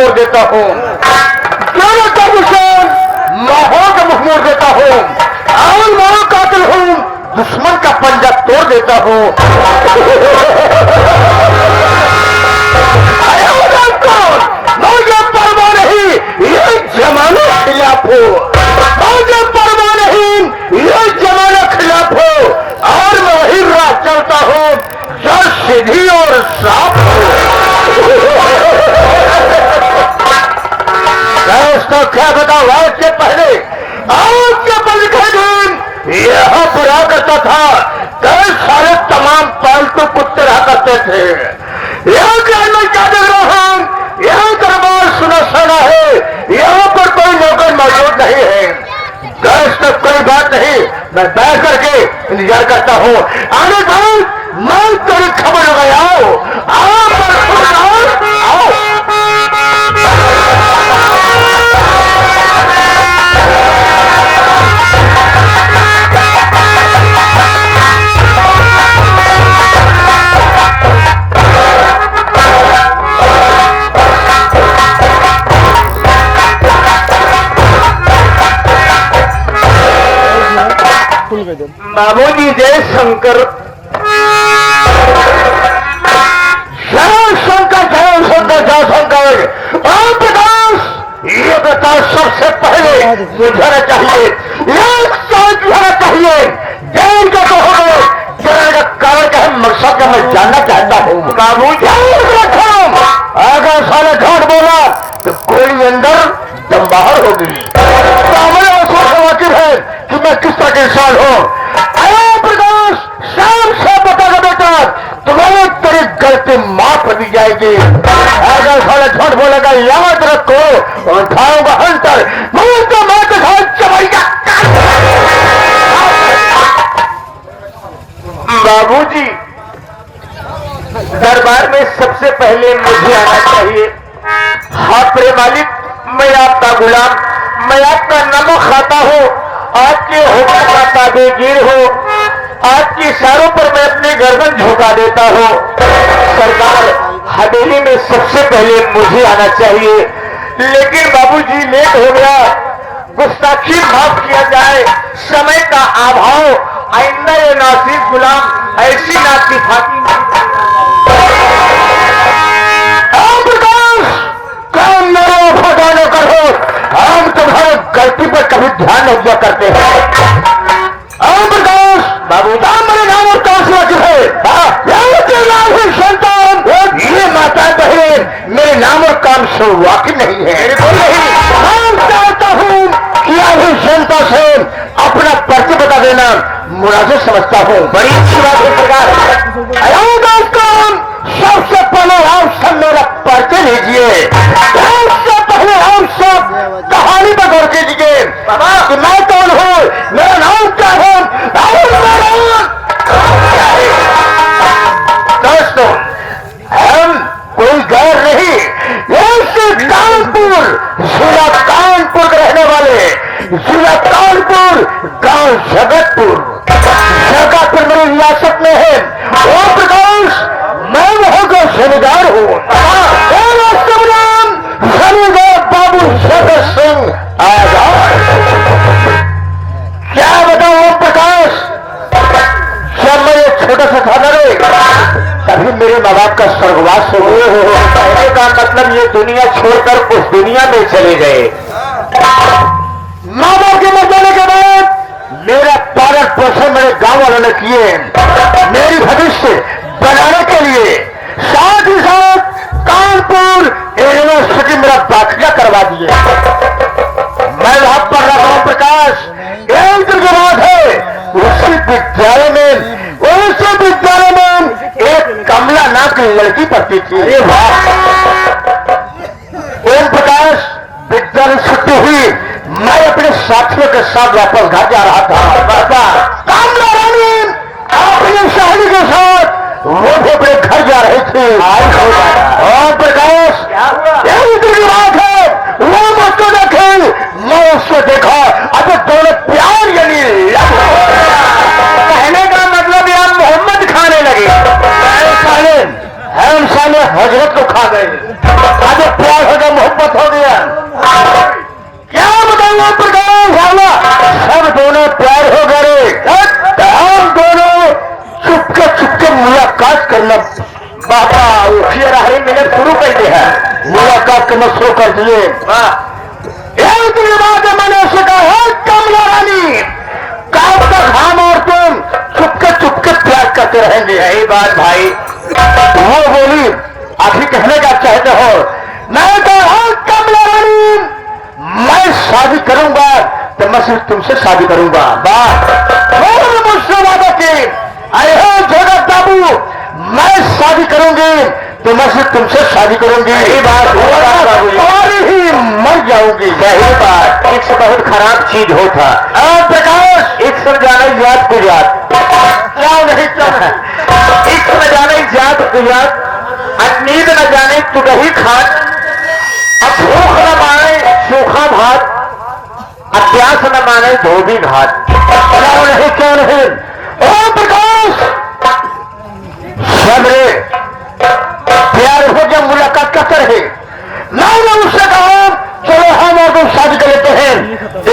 तोड़ देता हूँ, दोनों का दुश्मन माहौल का मुख मोड़ देता हूँ, आउल माओ कातिल हूँ, दुश्मन का पंजा तोड़ देता हूँ। मुझे परवाह नहीं, ये जमाना खिलाफ हो, मुझे परवाह नहीं, ये जमाना खिलाफ हो, और मैं वही राह चलता हूँ जो सीधी और साफ हो। दोस्तों क्या बताओ, आज के पहले दिन यह बुरा करता था, कई सारे तमाम पालतू कुत्ते रहा करते थे। यहाँ घर में क्या देख रहा हूँ, यहाँ दरबार सुना सुना है, यहाँ पर कोई नौकर मौजूद नहीं है। दोस्तों कोई बात नहीं, मैं बैठ करके इंतजार करता हूँ, आने बाद मैं तेरी खबर लगाओ, आओ आओ। बाबूजी जय शंकर, जय शंकर, जय शंकर, जय शंकर। ओम प्रकाश, ये बता सबसे पहले बुझाना चाहिए, एक सोच बुझाना चाहिए, देर का तो हो गए, चलने का कारण क्या है, मकसद का मैं जानना चाहता हूँ। बाबूजी अगर साले झूठ बोला तो गोली अंदर दम बाहर होगी। वाकिफ है कि मैं किस तरह के इंसान हूँ। प्रकाश शाम से बतागा बेटा, तुम्हारी तेरी गलती माफ कर दी जाएगी। अगर साले झूठ बोलेगा याद रखो, उठाऊंगा हंटर, मुझे तो मैं तो घर चलेगा। बाबूजी दरबार में सबसे पहले मुझे आना चाहिए। हाँ प्रेम मालिक, मैं आपका गुलाम, मैं आपका नमक खाता हूँ, आपके हुक्म का ताबेगीर हूँ, आपके इशारों पर मैं अपनी गर्दन झुका देता हूँ। सरकार हवेली में सबसे पहले मुझे आना चाहिए, लेकिन बाबूजी लेट हो गया, गुस्ताखी माफ किया जाए, समय का अभाव, आइंदा ये नासिर गुलाम ऐसी नाती फाकी हम तुम्हारे गलती पर कभी ध्यान नहीं दिया करते हैं। प्रकाश बाबू मेरे नाम और कौन सी वाकिफ है? नाम है संतान, ये माता बहन मेरे नाम और काम से वाकिफ नहीं है। मैं चाहता हूँ कि अभी जनता से अपना परिचय बता देना मुनासिब समझता हूँ। बड़ी अच्छी बात है सरकार। सबसे पहले आप सब मेरा परिचय लीजिए, सबसे पहले आप सब कहानी पर गौर कीजिए कि मैं कौन हूँ, मेरा नाम क्या है। दोस्तों हम कोई गैर नहीं, ऐसे कानपुर, जिला कानपुर के रहने वाले, जिला कानपुर, गांव जगतपुर, जगतपुर मेरी रियासत में है। ओम प्रकाश मैं वहां का जमींदार हूँ, जमींदार बाबू जगत सिंह आजाद। क्या बताऊं ओम प्रकाश, जब मैं एक छोटा सा था रे, तभी मेरे माँ बाप का स्वर्गवास हो गए। कहने का मतलब ये दुनिया छोड़कर उस दुनिया में चले गए। माँ बाप के मर जाने के बाद मेरा पालन पोषण मेरे गांव वालों ने किए, मेरी भविष्य बनाने के लिए, साथ ही साथ कानपुर यूनिवर्सिटी मेरा दाखिला करवा दिए। मैं वहां पढ़ रहा हूं प्रकाश, एक दिन के बाद है उसी विद्यालय में एक कमला नाम की लड़की पढ़ती थी। अरे वाह ओम प्रकाश, विद्यालय छुट्टी हुई, मैं अपने साथियों के साथ वापस घर जा रहा था। कमला रानी अपनी सहेली के साथ वो भी अपने घर जा रही थी। ओम प्रकाश एक दिन की बात है, वो मुझको देखे, मैं उसको देखा, अब दोनों प्यार यानी कहने का मतलब यार मोहम्मद खाने लगे। हम साले हजरत को खा गए, अब प्यार हो गया, मोहब्बत तैयारी है, मुलाकात के मसरू कर दिए। एक दिन बाद मैंने उसे कहा, कमला रानी, कब तक हम और तुम चुपके चुपके प्यार करते रहेंगे? यही बात भाई। वो बोली, आप ही कहने का चाहते हो? मैं कहा, कमला रानी, मैं शादी करूंगा तो मैं सिर्फ तुमसे शादी करूंगा। बात मुझसे वादा की, अरे जगत बाबू, मैं शादी करूंगी तो मैं सिर्फ तुमसे शादी करूंगी। यही बात और ही मर जाऊंगी। यही बात। एक से बहुत खराब चीज होता प्रकाश, एक समझाना याद को याद, क्या नहीं क्या एक समझाना याद को याद, नींद न जाने तू नहीं खात, अब भूख न माने सूखा भात, अभ्यास न माने धोबी घाट। क्यों नहीं ओ प्रकाश, सबरे प्यार हो जब मुलाकात करते रहे। मैंने उससे कहा, चलो हम और तुम शादी कर लेते हैं,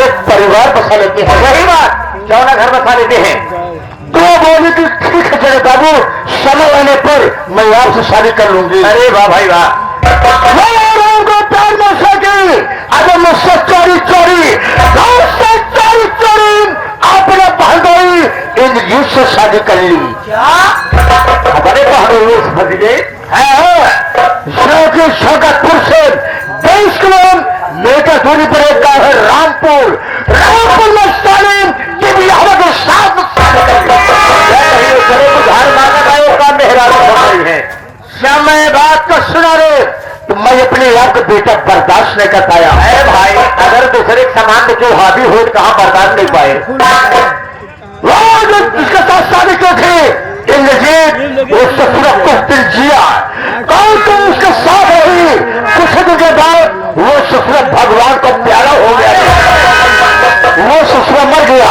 एक परिवार बसा लेते हैं। यही बात, क्यों ना घर बसा लेते हैं। तो बोली कि ठीक है जगत बाबू, समय आने पर मैं आपसे शादी कर लूंगी। अरे वाह भाई वाह। प्यार में सकी, अगर मुझसे चोरी चोरी आपने बहनोई इन युद्ध से शादी कर ली। क्या हमारे बहनोई समझ गए हैं? शोकतपुर से 20 किलोमीटर दूरी पर एक गांव है रामपुर। रामपुर में स्टालिन की बिहार के साथ उधार मांगा गायों का मेहरान हो गई है। क्या मैं बात को सुना रे, तो मैं अपने आप का बेटा बर्दाश्त नहीं कर पाया। है भाई, अगर दूसरे सामान में जो हावी हो कहां बर्दाश्त नहीं पाए। इसके साथ शादी क्यों थी? इंद्रजीत उससे पूरा कुछ दिन जिया, कौन तुम उसके साथ रही, कुछ दिन के बाद वो ससुर भगवान को प्यारा हो गया, वो ससुर मर गया।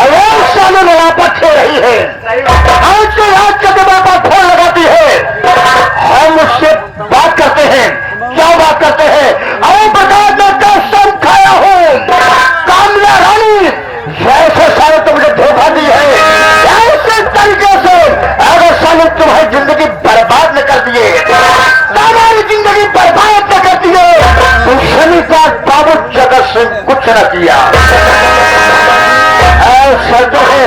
अगर सालों में वापस हो रही है, आज के रात के दिमाग पर फोन लगाती है, हम उससे बात करते हैं। क्या बात करते हैं? अरे प्रकाश में कसम खाया हूं, कमला रानी जैसे साले तुमने धोखा दी है, ऐसे तरीके से अगर साले तुम्हारी जिंदगी बर्बाद न कर दिए, तुम्हारी जिंदगी बर्बाद न कर दिए, तो शनिवार बाबू जगत से कुछ न किया। ऐसा जो है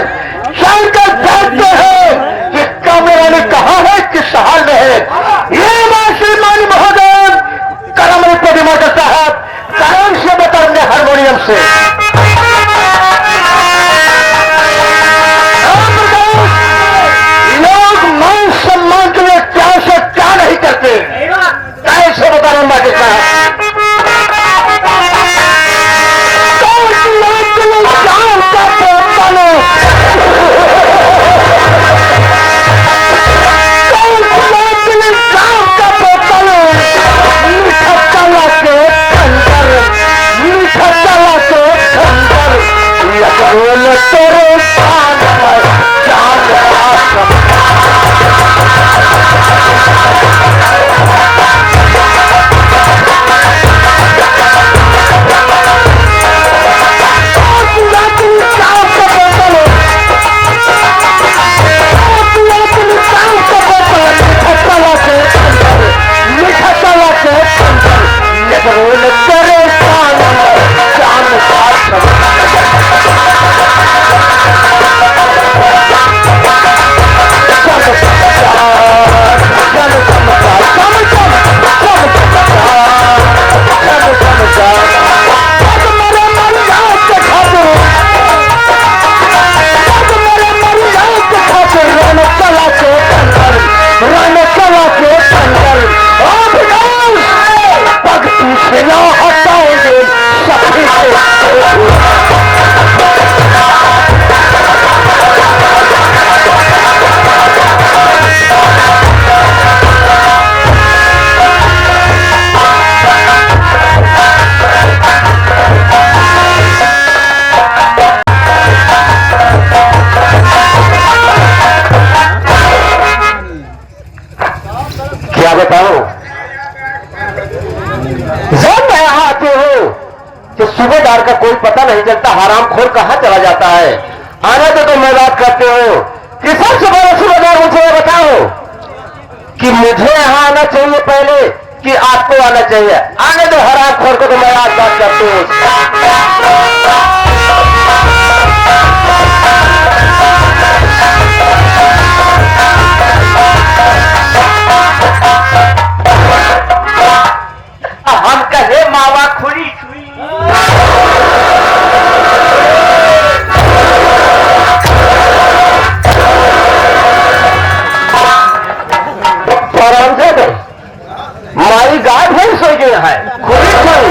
चलकर जानते हैं कि कमला ने कहा है किस हाल में है। ये बात श्रीमान महोदय करमरी प्रतिमा साहब कारण से बताएंगे हारमोनियम से। लोग मान सम्मान के लिए क्या से क्या नहीं करते, कैसे बता रहा हूं बाकी साहब। क्या बताओ, जब मैं आते हो कि सूबेदार का कोई पता नहीं चलता, हरामखोर कहां चला जाता है। आने तो तुम मैं बात करते हो कि सबसे बड़ा सूबेदार मुझे बताओ कि मुझे यहां आना चाहिए पहले कि आपको आना चाहिए। आने दो हराम खोर को, तो मैं आज बात करती हूँ। हम कहे मावा खुली छुई, आराम से गए माई गाय भैंस हो गई है, खुली छुई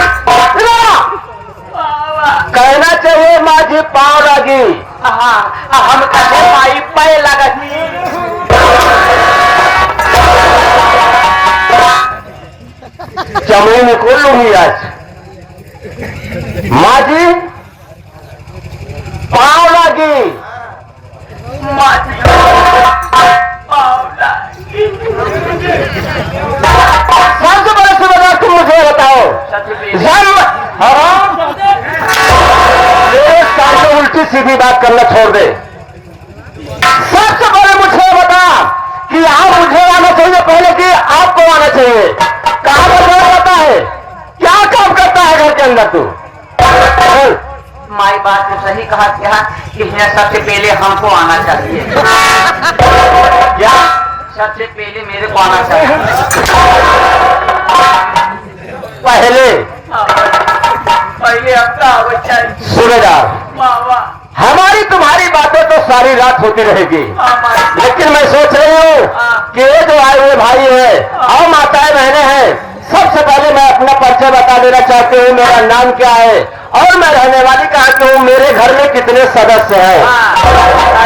कहना चाहिए माँ जी पाँव लगी। हम कहे माई पैर लगी। चमड़ी में खोल लूंगी आज। माँ जी पाँव लगी। माँ जी पाँव लगी। सबसे बड़े सुबह तुम मुझे बताओ, जन्म हराम एक साल से उल्टी सीधी बात करना छोड़ दे। सबसे पहले मुझे बता कि आप मुझे आना चाहिए पहले कि आपको आना चाहिए। कहाँ पर होता है, क्या काम करता है घर के अंदर तू? माई बात तो सही कहा क्या कि सबसे पहले हमको आना चाहिए। क्या सबसे पहले मेरे को आना चाहिए। पहले पहले आपका बच्चा सूबेदार, मावा हमारी तुम्हारी बातें तो सारी रात होती रहेगी, लेकिन मैं सोच रही हूँ कि ये जो आए हुए भाई है और माताएं बहनें हैं, सबसे पहले मैं अपना परिचय बता देना चाहती हूँ। मेरा नाम क्या है और मैं रहने वाली कहाँ की हूँ, मेरे घर में कितने सदस्य हैं।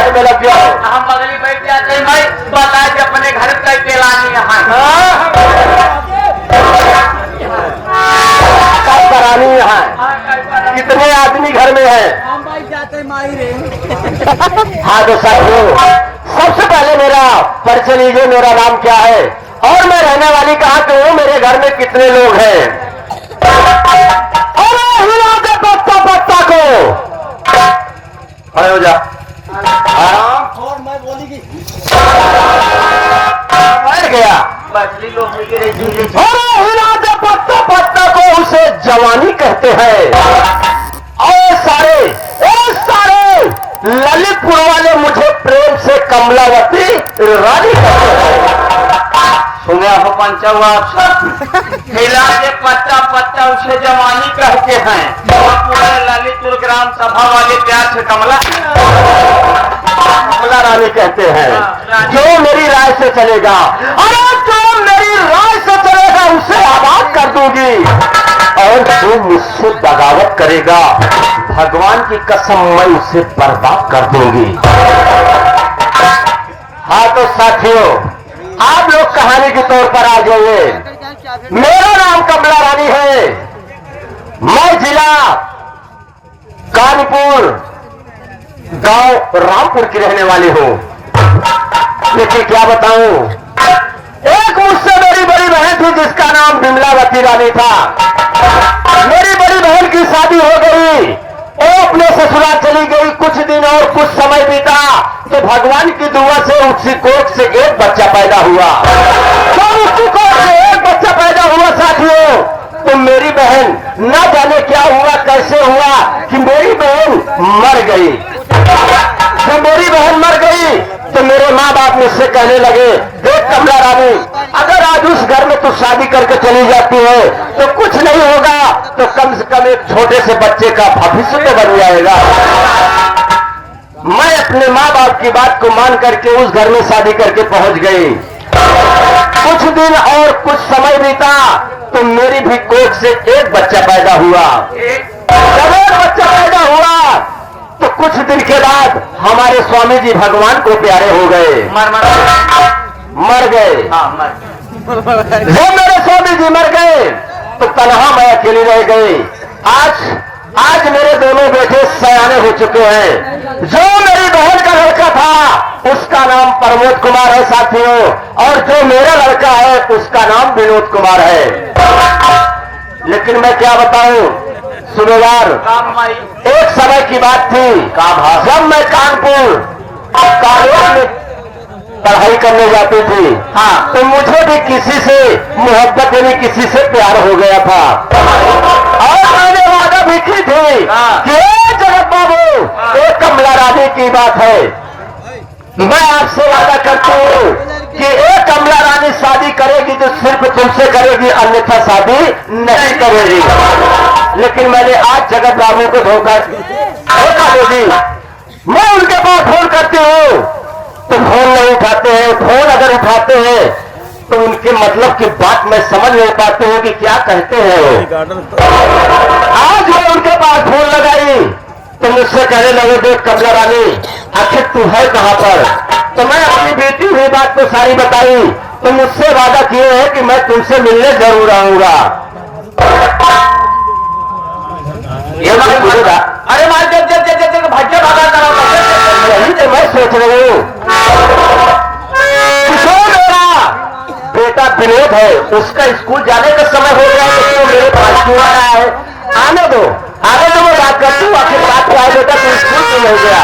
में लग जाओ, हम बगली बैठ जाते हैं भाई, बता कि अपने घर का पेलानी यहाँ कब करानी यहाँ, कितने आदमी घर में है। हम भाई जाते माई रे। हाँ तो साथियों, सबसे पहले मेरा परिचय लीजिए। मेरा नाम क्या है और मैं रहने वाली कहाँ की हूँ, मेरे घर में कितने लोग हैं। अरे हिला दे पत्ता पत्ता को, खड़े हो जा। और मैं बोली बैठ गया। बदली लोग अरे हिला दे पत्ता पत्ता को, उसे जवानी कहते हैं। और सारे ललितपुर वाले मुझे प्रेम से कमलावती रानी कहते हैं। सुना हो पंचवा, हिला के पत्ता पत्ता उसे जवानी कहते हैं। पूरे ललितपुर ग्राम सभा वाले प्यार से कमला रानी कहते हैं। जो मेरी राय से चलेगा, अरे जो मेरी राय से चलेगा उसे आबाद कर दूंगी, और जो मुझसे बगावत करेगा भगवान की कसम मैं उसे बर्बाद कर दूंगी। हाँ तो साथियों, आप लोग कहानी के तौर पर आ जाइए। मेरा नाम कमला रानी है, मैं जिला कानपुर गांव रामपुर की रहने वाली हूं। लेकिन क्या बताऊं, एक मुझसे मेरी बड़ी बहन थी जिसका नाम बिमलावती रानी था। मेरी बड़ी बहन की शादी हो गई, वो अपने ससुराल चली गई। कुछ दिन और कुछ समय बीता तो भगवान की दुआ से उसी कोख से एक बच्चा पैदा हुआ। तो उसी कोख से एक बच्चा पैदा हुआ साथियों, तो मेरी बहन न जाने क्या हुआ, कैसे हुआ कि मेरी बहन मर गई। जब मेरी बहन मर गई तो मेरे माँ बाप मुझसे कहने लगे, देख कमला रानी, अगर आज उस घर में तू शादी करके चली जाती है तो कुछ नहीं होगा, तो कम से कम एक छोटे से बच्चे का भविष्य तो बन जाएगा। मैं अपने माँ बाप की बात को मान करके उस घर में शादी करके पहुंच गई। कुछ दिन और कुछ समय बीता तो मेरी भी कोख से एक बच्चा पैदा हुआ। जब एक बच्चा पैदा हुआ तो कुछ दिन के बाद हमारे स्वामी जी भगवान को प्यारे हो गए, मर गए। जब मेरे स्वामी जी मर गए तो तनहा मैं अकेली रह गई। आज मेरे दोनों बेटे सयाने हो चुके हैं। जो मेरी बहन का लड़का था उसका नाम प्रमोद कुमार है साथियों, और जो मेरा लड़का है उसका नाम विनोद कुमार है। लेकिन मैं क्या बताऊं सूबेदार, एक समय की बात थी जब मैं कानपुर कॉलेज में पढ़ाई करने जाती थी। हाँ। तो मुझे भी किसी से मोहब्बत यानी किसी से प्यार हो गया था और मैंने वादा भी की थी हाँ। कि जगत बाबू हाँ। ये कमला रानी की बात है, मैं आपसे वादा करती हूँ कि एक कमला रानी शादी करेगी तो सिर्फ तुमसे करेगी, अन्यथा शादी नहीं करेगी। लेकिन मैंने आज जगत बाबू को धोखा दे दी। मैं उनके पास फोन करती हूँ तो फोन नहीं उठाते हैं, फोन अगर उठाते हैं तो उनके मतलब की बात मैं समझ नहीं पाती हूँ कि क्या कहते हैं वो। आज मैं उनके पास फोन लगाई तो मुझसे कहने लगे, देख कमला रानी आखिर तू है कहां पर। तो मैं अपनी बीती हुई बात को सारी बताई तो मुझसे वादा किए हैं कि मैं तुमसे मिलने जरूर आऊंगा। ये बात बोलेगा, अरे मार जब भाग्य भागा करा यही तो मैं सोच रही हूँ। किशोर मेरा बेटा विनोद है, उसका स्कूल जाने का समय हो गया है, तो मेरे पास क्यों आ रहा है? आने दो मैं बात करती हूँ। आखिर बात क्या है बेटा, तू स्कूल क्यों नहीं गया?